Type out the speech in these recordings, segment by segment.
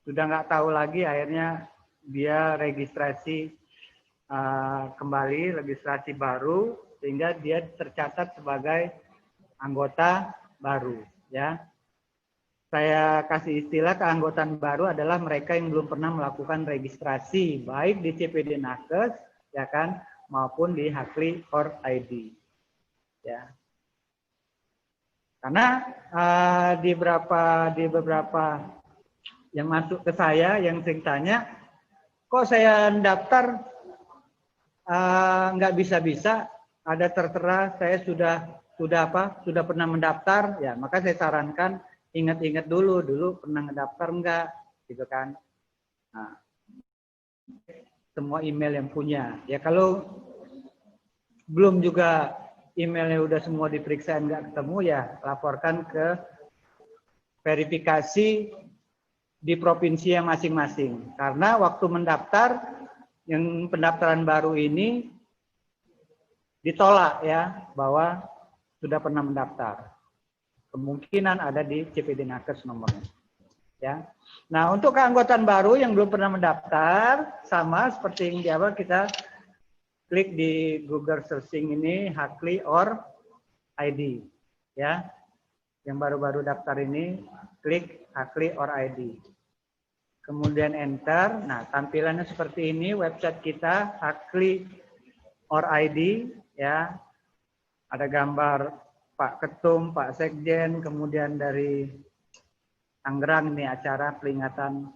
sudah nggak tahu lagi, akhirnya dia registrasi kembali, registrasi baru, sehingga dia tercatat sebagai anggota baru, ya. Saya kasih istilah keanggotaan baru adalah mereka yang belum pernah melakukan registrasi baik di CPD Nakes, ya kan, maupun di Hakli or ID, ya. Karena di beberapa yang masuk ke saya yang sering tanya, kok saya daftar nggak bisa-bisa, ada tertera saya sudah pernah mendaftar, ya maka saya sarankan ingat-ingat dulu pernah ngedaftar enggak, gitu kan. Nah, semua email yang punya. Ya kalau belum juga emailnya udah semua diperiksa enggak ketemu, ya laporkan ke verifikasi di provinsi yang masing-masing. Karena waktu mendaftar, yang pendaftaran baru ini ditolak ya, bahwa sudah pernah mendaftar. Kemungkinan ada di CPD Nakes nomornya. Ya. Nah, untuk keanggotaan baru yang belum pernah mendaftar, sama seperti yang di awal, kita klik di Google searching ini Hakli or ID. Ya. Yang baru-baru daftar ini klik Hakli or ID. Kemudian enter. Nah, tampilannya seperti ini website kita Hakli or ID ya. Ada gambar Pak Ketum, Pak Sekjen, kemudian dari Tangerang ini acara peringatan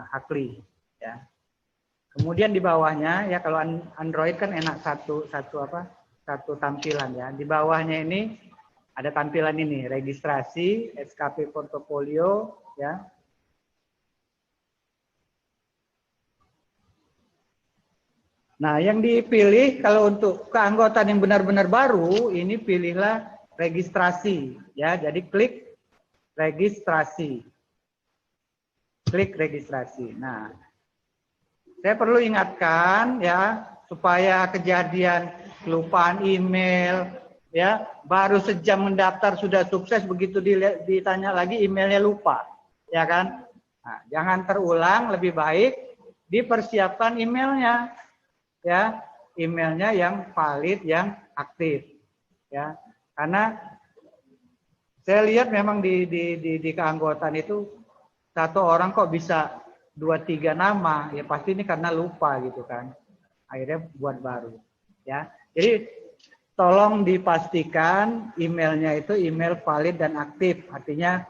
Hakli ya. Kemudian di bawahnya ya, kalau Android kan enak satu tampilan ya. Di bawahnya ini ada tampilan ini, registrasi, SKP portofolio ya. Nah, yang dipilih kalau untuk keanggotaan yang benar-benar baru, ini pilihlah registrasi ya. Jadi klik registrasi. Klik registrasi. Nah, saya perlu ingatkan ya, supaya kejadian kelupaan email ya, baru sejam mendaftar sudah sukses, begitu ditanya lagi emailnya lupa, ya kan? Nah, jangan terulang, lebih baik dipersiapkan emailnya. Ya, emailnya yang valid, yang aktif, ya. Karena saya lihat memang di keanggotaan itu satu orang kok bisa 2-3 nama, ya pasti ini karena lupa gitu kan. Akhirnya buat baru, ya. Jadi tolong dipastikan emailnya itu email valid dan aktif, artinya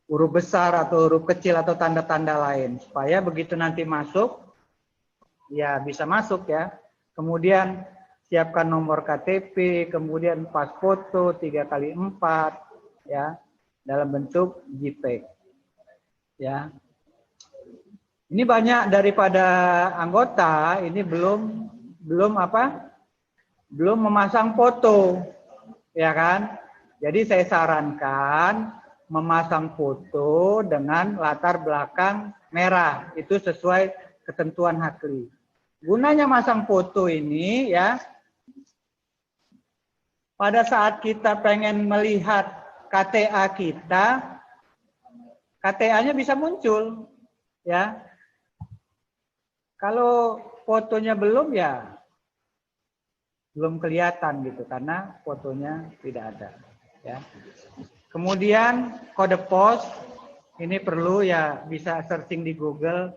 huruf besar atau huruf kecil atau tanda-tanda lain, supaya begitu nanti masuk ya bisa masuk ya. Kemudian siapkan nomor KTP, kemudian pas foto 3x4 ya, dalam bentuk JPEG. Ya. Ini banyak daripada anggota ini belum memasang foto. Ya kan? Jadi saya sarankan memasang foto dengan latar belakang merah. Itu sesuai ketentuan Hakli. Gunanya masang foto ini ya, pada saat kita pengen melihat KTA kita, KTA-nya bisa muncul ya. Kalau fotonya belum ya belum kelihatan gitu, karena fotonya tidak ada ya. Kemudian kode pos ini perlu ya, bisa searching di Google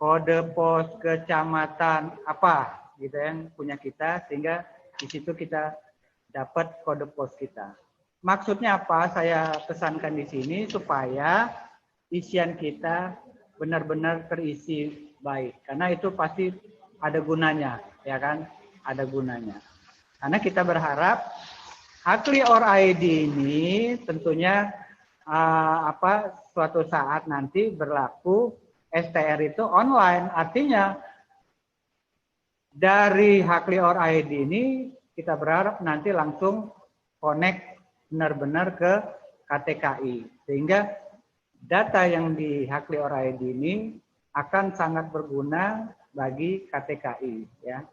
kode pos kecamatan apa gitu yang punya kita, sehingga di situ kita dapat kode pos kita. Maksudnya apa? Saya pesankan di sini supaya isian kita benar-benar terisi baik, karena itu pasti ada gunanya, ya kan? Ada gunanya. Karena kita berharap Hakli or ID ini tentunya suatu saat nanti berlaku STR itu online, artinya dari Hakli or ID ini kita berharap nanti langsung connect benar-benar ke KTKI, sehingga data yang di Hakli or ID ini akan sangat berguna bagi KTKI ya.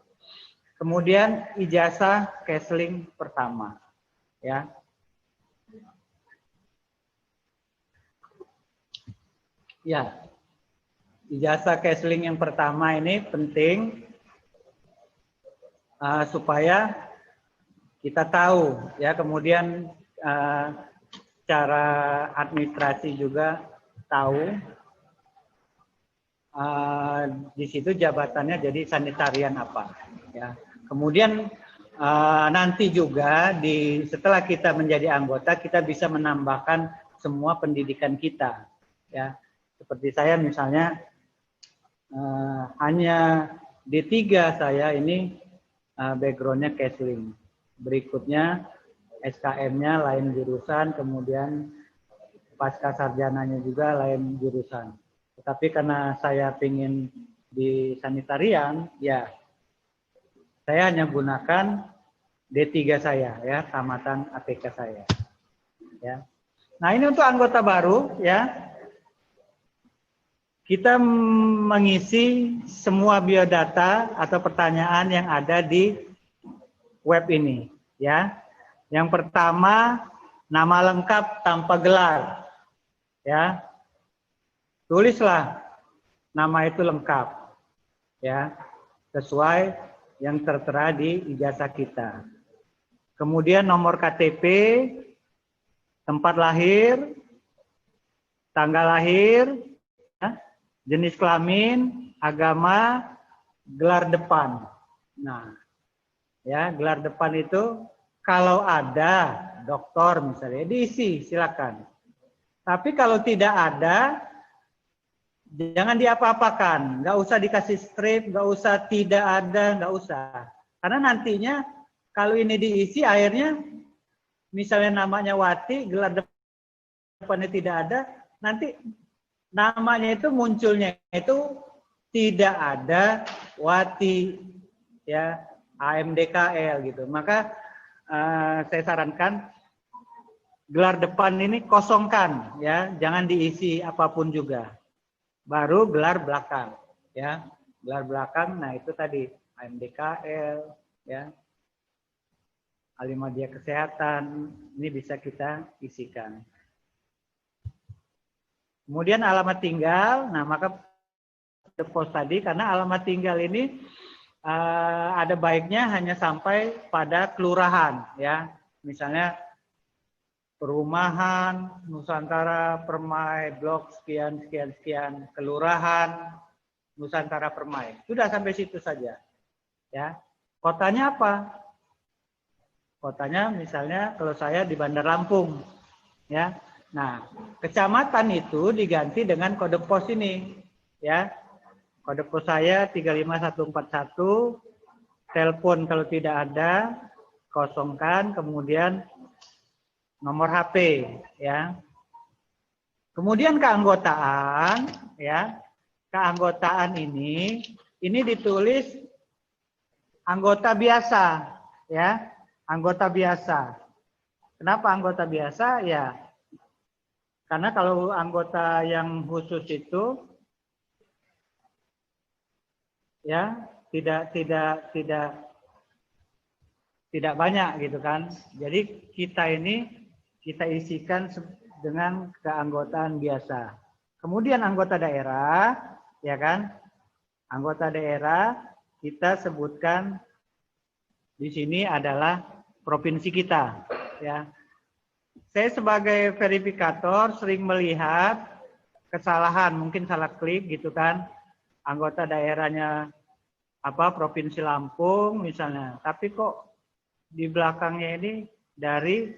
Kemudian ijazah Kesling pertama ya. Ya, ijazah Kesling yang pertama ini penting supaya kita tahu ya, kemudian cara administrasi juga tahu. Di situ jabatannya jadi sanitarian apa ya. Kemudian nanti juga setelah kita menjadi anggota kita bisa menambahkan semua pendidikan kita ya. Seperti saya misalnya hanya D3 saya ini backgroundnya Kesling. Berikutnya SKM-nya lain jurusan, kemudian pasca sarjananya juga lain jurusan. Tetapi karena saya ingin di sanitarian, ya saya hanya gunakan D3 saya, ya tamatan APK saya. Ya. Nah ini untuk anggota baru, ya kita mengisi semua biodata atau pertanyaan yang ada di web ini. Ya, yang pertama nama lengkap tanpa gelar, ya. Tulislah nama itu lengkap, ya, sesuai yang tertera di ijazah kita. Kemudian nomor KTP, tempat lahir, tanggal lahir, ya, jenis kelamin, agama, gelar depan. Nah, ya, gelar depan itu kalau ada doktor misalnya diisi, silakan. Tapi kalau tidak ada, jangan diapa-apakan, nggak usah dikasih strip, nggak usah tidak ada, nggak usah. Karena nantinya kalau ini diisi akhirnya misalnya namanya Wati, gelar depannya tidak ada, nanti namanya itu munculnya itu tidak ada Wati, ya AMDKL gitu. Maka saya sarankan gelar depan ini kosongkan, ya, jangan diisi apapun juga. Baru gelar belakang, ya, gelar belakang. Nah itu tadi AMDKL, ya, Alimadia Kesehatan, ini bisa kita isikan. Kemudian alamat tinggal, nah maka pos tadi karena alamat tinggal ini ada baiknya hanya sampai pada kelurahan, ya, misalnya perumahan Nusantara Permai blok sekian sekian sekian, kelurahan Nusantara Permai, sudah sampai situ saja, ya. Kotanya apa? Kotanya misalnya kalau saya di Bandar Lampung, ya. Nah, kecamatan itu diganti dengan kode pos ini, ya. Kode pos saya 35141, telepon kalau tidak ada kosongkan, kemudian nomor HP, ya. Kemudian keanggotaan, ya. Keanggotaan ini ditulis anggota biasa, ya. Anggota biasa. Kenapa anggota biasa? Ya, karena kalau anggota yang khusus itu, ya tidak banyak gitu kan. Jadi kita isikan dengan keanggotaan biasa. Kemudian anggota daerah, ya kan? Anggota daerah kita sebutkan di sini adalah provinsi kita, ya. Saya sebagai verifikator sering melihat kesalahan, mungkin salah klik gitu kan. Anggota daerahnya Provinsi Lampung misalnya, tapi kok di belakangnya ini dari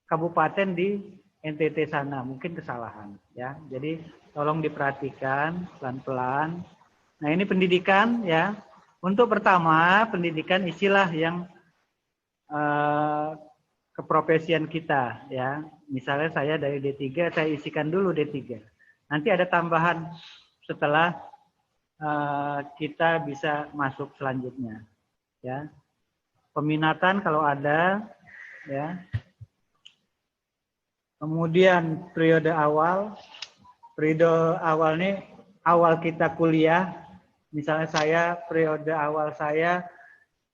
kabupaten di NTT sana, mungkin kesalahan, ya. Jadi tolong diperhatikan pelan-pelan. Nah ini pendidikan, ya. Untuk pertama pendidikan isilah yang keprofesian kita, ya. Misalnya saya dari D3, saya isikan dulu D3. Nanti ada tambahan setelah kita bisa masuk selanjutnya, ya. Peminatan kalau ada, ya. Kemudian periode awal ini awal kita kuliah. Misalnya saya periode awal saya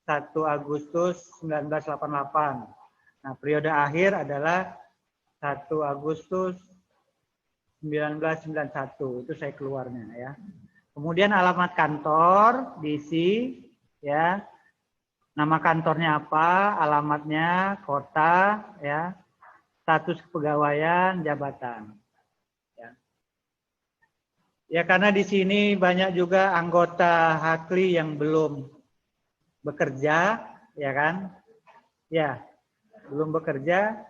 1 Agustus 1988. Nah, periode akhir adalah 1 Agustus 1991 itu saya keluarnya ya. Kemudian alamat kantor diisi ya. Nama kantornya apa, alamatnya, kota ya, status kepegawaian, jabatan. Ya. Ya karena di sini banyak juga anggota HAKLI yang belum bekerja, ya kan? Ya, belum bekerja.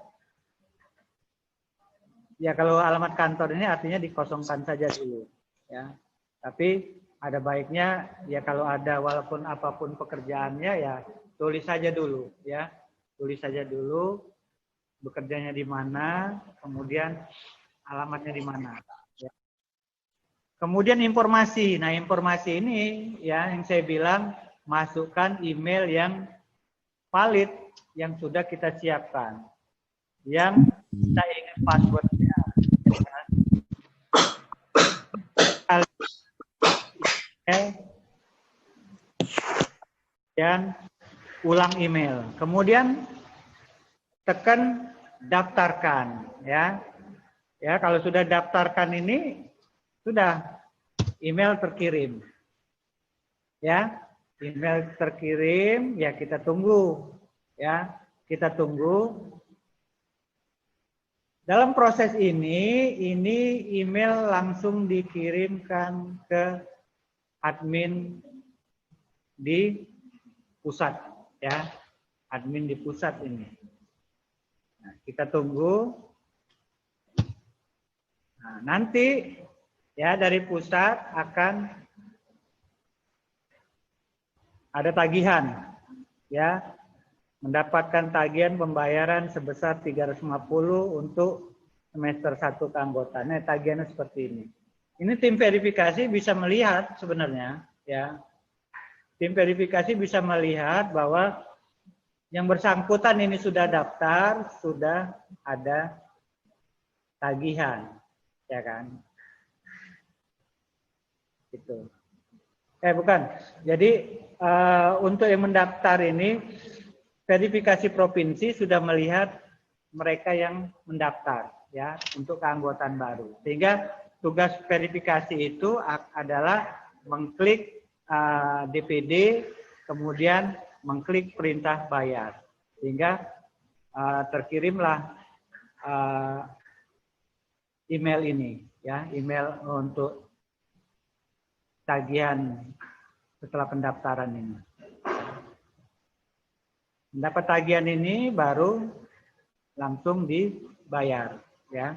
Ya kalau alamat kantor ini artinya dikosongkan saja dulu, ya. Tapi ada baiknya ya kalau ada walaupun apapun pekerjaannya ya tulis saja dulu, ya. Tulis saja dulu bekerjanya di mana, kemudian alamatnya di mana. Ya. Kemudian informasi. Nah informasi ini ya yang saya bilang masukkan email yang valid yang sudah kita siapkan, yang kita ingat passwordnya. Dan ulang email. Kemudian tekan daftarkan, ya. Ya, kalau sudah daftarkan ini sudah email terkirim. Ya, email terkirim, ya kita tunggu. Ya, kita tunggu. Dalam proses ini email langsung dikirimkan ke admin di pusat, ya, admin di pusat ini. Nah, kita tunggu. Nah, nanti ya dari pusat akan ada tagihan, ya, mendapatkan tagihan pembayaran sebesar 350 untuk semester 1 keanggotaan. Nah, tagihannya seperti ini. Ini tim verifikasi bisa melihat sebenarnya, ya. Tim verifikasi bisa melihat bahwa yang bersangkutan ini sudah daftar, sudah ada tagihan, ya kan? Gitu. Bukan. Jadi untuk yang mendaftar ini verifikasi provinsi sudah melihat mereka yang mendaftar, ya, untuk keanggotaan baru. Sehingga tugas verifikasi itu adalah mengklik DPD, kemudian mengklik perintah bayar, sehingga terkirimlah email ini, ya, email untuk tagihan setelah pendaftaran ini. Mendapat tagihan ini baru langsung dibayar, ya.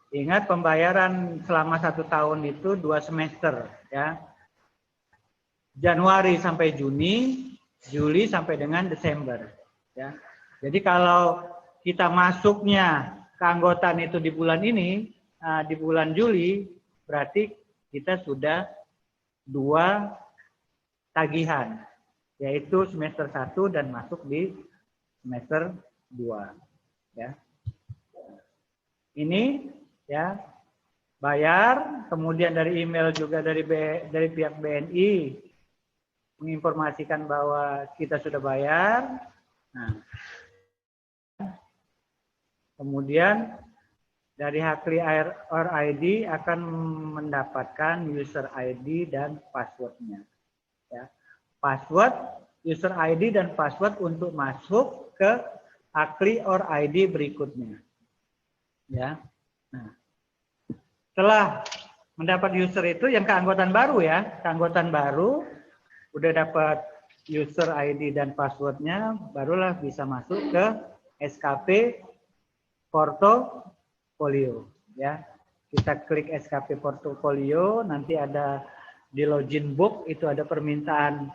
Ingat pembayaran selama 1 tahun itu 2 semester, ya. Januari sampai Juni, Juli sampai dengan Desember, ya. Jadi kalau kita masuknya keanggotaan itu di bulan ini, di bulan Juli, berarti kita sudah 2 tagihan, yaitu semester 1 dan masuk di semester 2, ya. Ini, ya, bayar, kemudian dari email juga dari pihak BNI menginformasikan bahwa kita sudah bayar. Nah, kemudian dari HAKLI or ID akan mendapatkan user ID dan passwordnya. Ya. Password, user ID dan password untuk masuk ke HAKLI or ID berikutnya. Ya. Nah, setelah mendapat user itu yang keanggotaan baru, ya, keanggotaan baru udah dapat user ID dan passwordnya, barulah bisa masuk ke SKP Portofolio, ya. Kita klik SKP Portofolio, nanti ada di login book itu ada permintaan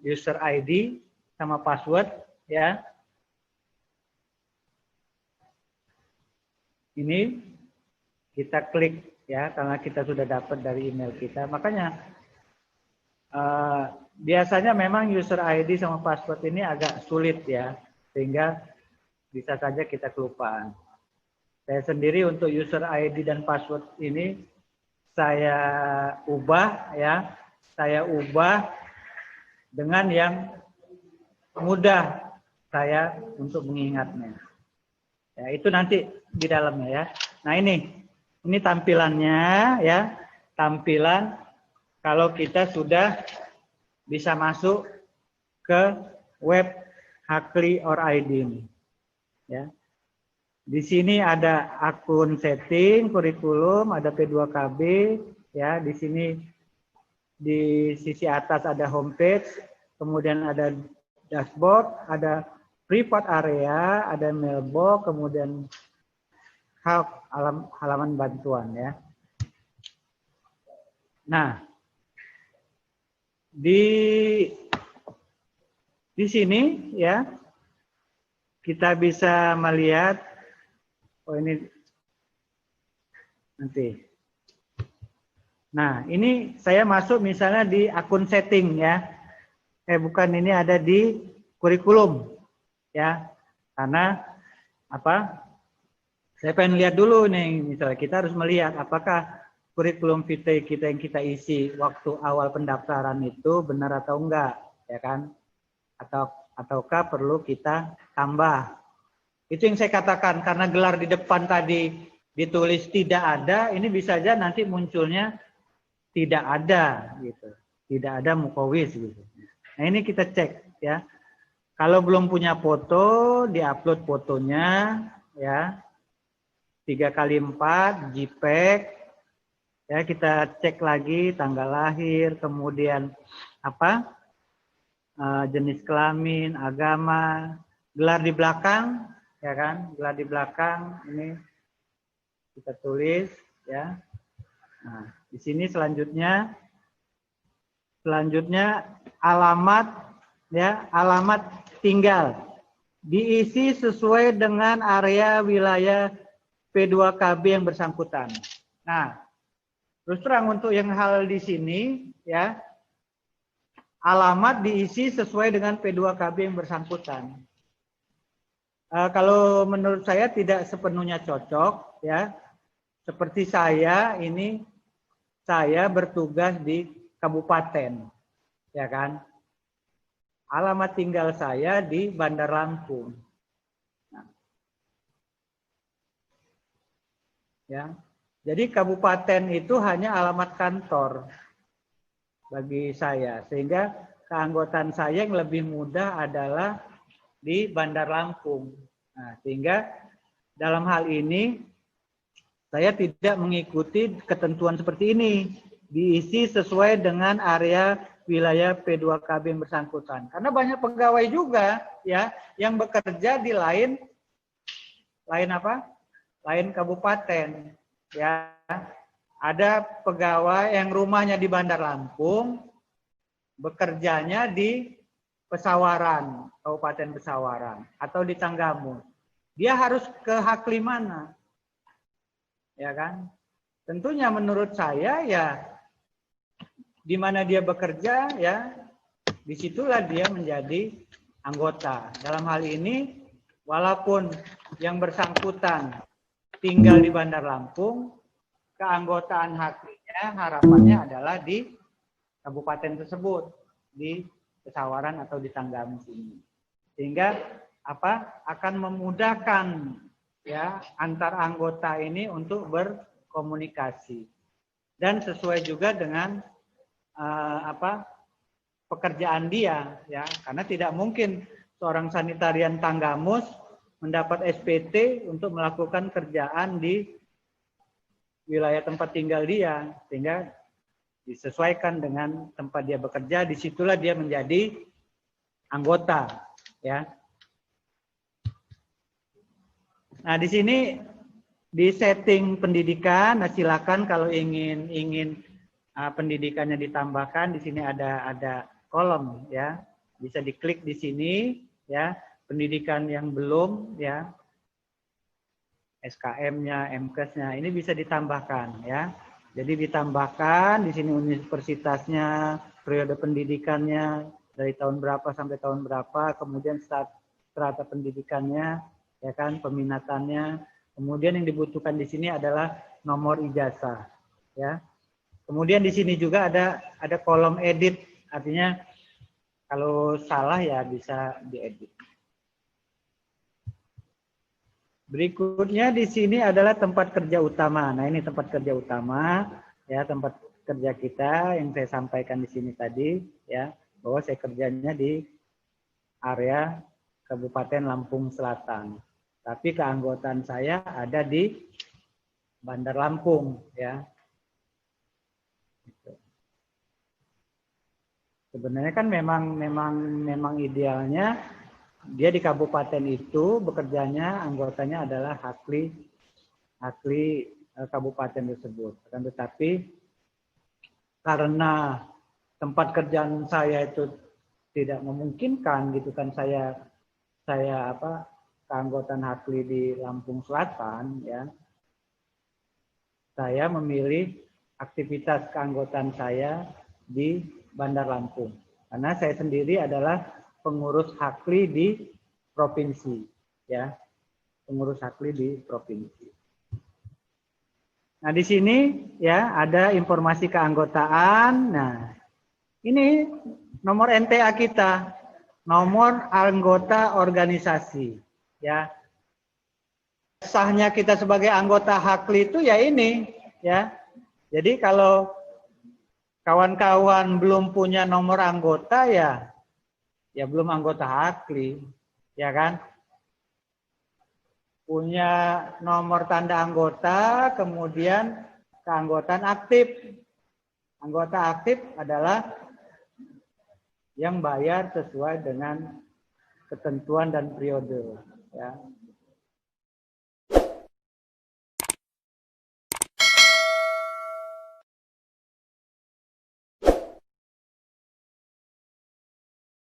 user ID sama password, ya. Ini kita klik, ya, karena kita sudah dapat dari email kita. Makanya biasanya memang user ID sama password ini agak sulit, ya, sehingga bisa saja kita kelupaan. Saya sendiri untuk user ID dan password ini saya ubah, ya, saya ubah dengan yang mudah saya untuk mengingatnya. Ya, itu nanti di dalamnya, ya. Nah, ini Ini tampilannya ya, tampilan kalau kita sudah bisa masuk ke web Hakli or ID ini. Ya. Di sini ada akun setting, kurikulum, ada P2KB, ya. Di sini di sisi atas ada homepage, kemudian ada dashboard, ada report area, ada mailbox, kemudian halaman bantuan ya. Nah, di sini ya kita bisa melihat, oh ini nanti. Nah, ini saya masuk misalnya di akun setting ya. Bukan, ini ada di kurikulum ya. Karena apa? Saya pengen lihat dulu nih, misalnya kita harus melihat apakah kurikulum vitae kita yang kita isi waktu awal pendaftaran itu benar atau enggak, ya kan? Ataukah perlu kita tambah. Itu yang saya katakan, karena gelar di depan tadi ditulis tidak ada, ini bisa aja nanti munculnya tidak ada gitu. Tidak ada mukawis gitu. Nah, ini kita cek ya. Kalau belum punya foto, diupload fotonya ya. 3x4 JPEG ya, kita cek lagi tanggal lahir, kemudian apa, jenis kelamin, agama, gelar di belakang ya kan, gelar di belakang ini kita tulis ya. Nah, di sini selanjutnya alamat ya, alamat tinggal diisi sesuai dengan area wilayah P2KB yang bersangkutan. Nah, terus terang untuk yang hal di sini ya, alamat diisi sesuai dengan P2KB yang bersangkutan. Kalau menurut saya tidak sepenuhnya cocok ya. Seperti saya ini, saya bertugas di kabupaten, ya kan. Alamat tinggal saya di Bandar Lampung. Ya, jadi kabupaten itu hanya alamat kantor bagi saya, sehingga keanggotaan saya yang lebih mudah adalah di Bandar Lampung. Nah, sehingga dalam hal ini saya tidak mengikuti ketentuan seperti ini, diisi sesuai dengan area wilayah P2KB yang bersangkutan. Karena banyak pegawai juga ya yang bekerja di lain apa? Lain kabupaten ya. Ada pegawai yang rumahnya di Bandar Lampung, bekerjanya di Pesawaran, Kabupaten Pesawaran atau di Tanggamus. Dia harus ke Hakli mana? Ya kan? Tentunya menurut saya ya di mana dia bekerja ya, disitulah dia menjadi anggota. Dalam hal ini walaupun yang bersangkutan tinggal di Bandar Lampung, keanggotaan haknya harapannya adalah di kabupaten tersebut, di Pesawaran atau di Tanggamus ini. Sehingga apa? Akan memudahkan ya antar anggota ini untuk berkomunikasi dan sesuai juga dengan pekerjaan dia ya, karena tidak mungkin seorang sanitarian Tanggamus mendapat SPT untuk melakukan kerjaan di wilayah tempat tinggal dia, sehingga disesuaikan dengan tempat dia bekerja, disitulah dia menjadi anggota ya. Nah, di sini di setting pendidikan, nah silakan kalau ingin pendidikannya ditambahkan, di sini ada kolom ya, bisa diklik di sini ya. Pendidikan yang belum ya, SKM-nya, MKes-nya ini bisa ditambahkan ya. Jadi ditambahkan di sini universitasnya, periode pendidikannya dari tahun berapa sampai tahun berapa, kemudian strata pendidikannya ya kan, peminatannya. Kemudian yang dibutuhkan di sini adalah nomor ijazah ya. Kemudian di sini juga ada kolom edit, artinya kalau salah ya bisa diedit. Berikutnya di sini adalah tempat kerja utama. Nah, ini tempat kerja utama, ya, tempat kerja kita yang saya sampaikan di sini tadi, ya, bahwa saya kerjanya di area Kabupaten Lampung Selatan. Tapi keanggotaan saya ada di Bandar Lampung, ya. Sebenarnya kan memang idealnya dia di kabupaten itu bekerjanya anggotanya adalah hakli kabupaten tersebut. Akan tetapi karena tempat kerjaan saya itu tidak memungkinkan gitu kan saya keanggotaan hakli di Lampung Selatan, ya. Saya memilih aktivitas keanggotaan saya di Bandar Lampung. Karena saya sendiri adalah pengurus hakli di provinsi, ya. Pengurus hakli di provinsi. Nah, di sini ya ada informasi keanggotaan. Nah, ini nomor NTA kita, nomor anggota organisasi, ya. Sahnya kita sebagai anggota hakli itu ya ini, ya. Jadi kalau kawan-kawan belum punya nomor anggota ya belum anggota hakli, ya kan? Punya nomor tanda anggota, kemudian keanggotaan aktif. Anggota aktif adalah yang bayar sesuai dengan ketentuan dan periode, ya.